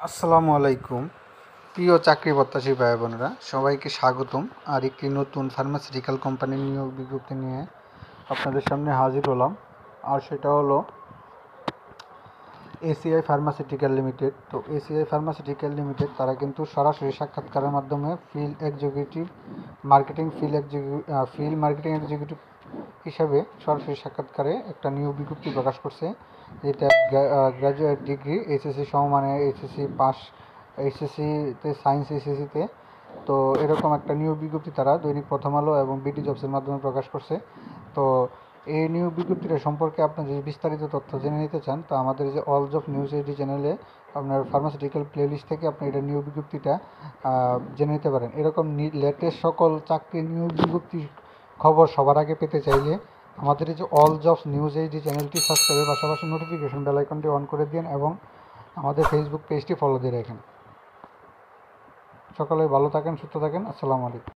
আসসালামু আলাইকুম। প্রিয় চাকরি প্রত্যাশী ভাই বোনেরা, সবাইকে স্বাগতম। আর একটি নতুন ফার্মাসিউটিক্যাল কোম্পানির নিয়োগ বিজ্ঞপ্তি নিয়ে আপনাদের সামনে হাজির হলাম। আর সেটা হলো এসিআই ফার্মাসিউটিক্যাল লিমিটেড। তো এসিআই ফার্মাসিউটিক্যাল লিমিটেড তারা কিন্তু সরাসরি সাক্ষাৎকারের মাধ্যমে ফিল্ড মার্কেটিং এক্সিকিউটিভ হিসাবে সরাসরি সাক্ষাৎকারে একটা নিয়োগ বিজ্ঞপ্তি প্রকাশ করছে। এটা গ্র্যাজুয়েট ডিগ্রি এইচএসসি সমমানের, এইচএসসি পাস, এইচএসসিতে সায়েন্স, এইচএসসিতে। তো এরকম একটা নিয়োগ বিজ্ঞপ্তি তারা দৈনিক প্রথম আলো এবং বিডি জবসের মাধ্যমে প্রকাশ করছে। তো এই নিয়োগ বিজ্ঞপ্তিটা সম্পর্কে আপনি যদি বিস্তারিত তথ্য জেনে নিতে চান, তো আমাদের যে অল জব নিউজ এইচডি চ্যানেলে আপনার ফার্মাসিউটিক্যাল প্লেলিস্ট থেকে আপনি এটা নিয়োগ বিজ্ঞপ্তিটা জেনে নিতে পারেন। এরকম লেটেস্ট সকল চাকরি নিয়োগ বিজ্ঞপ্তির খবর সবার আগে পেতে চাইলে আমাদের এই যে অল জবস নিউজ এইচডি চ্যানেলটি সাবস্ক্রাইবের পাশাপাশি নোটিফিকেশন বেল আইকনটি অন করে দিন এবং আমাদের ফেসবুক পেজটি ফলো দিয়ে রাখেন। সকলে ভালো থাকেন, সুস্থ থাকেন। আসসালামু আলাইকুম।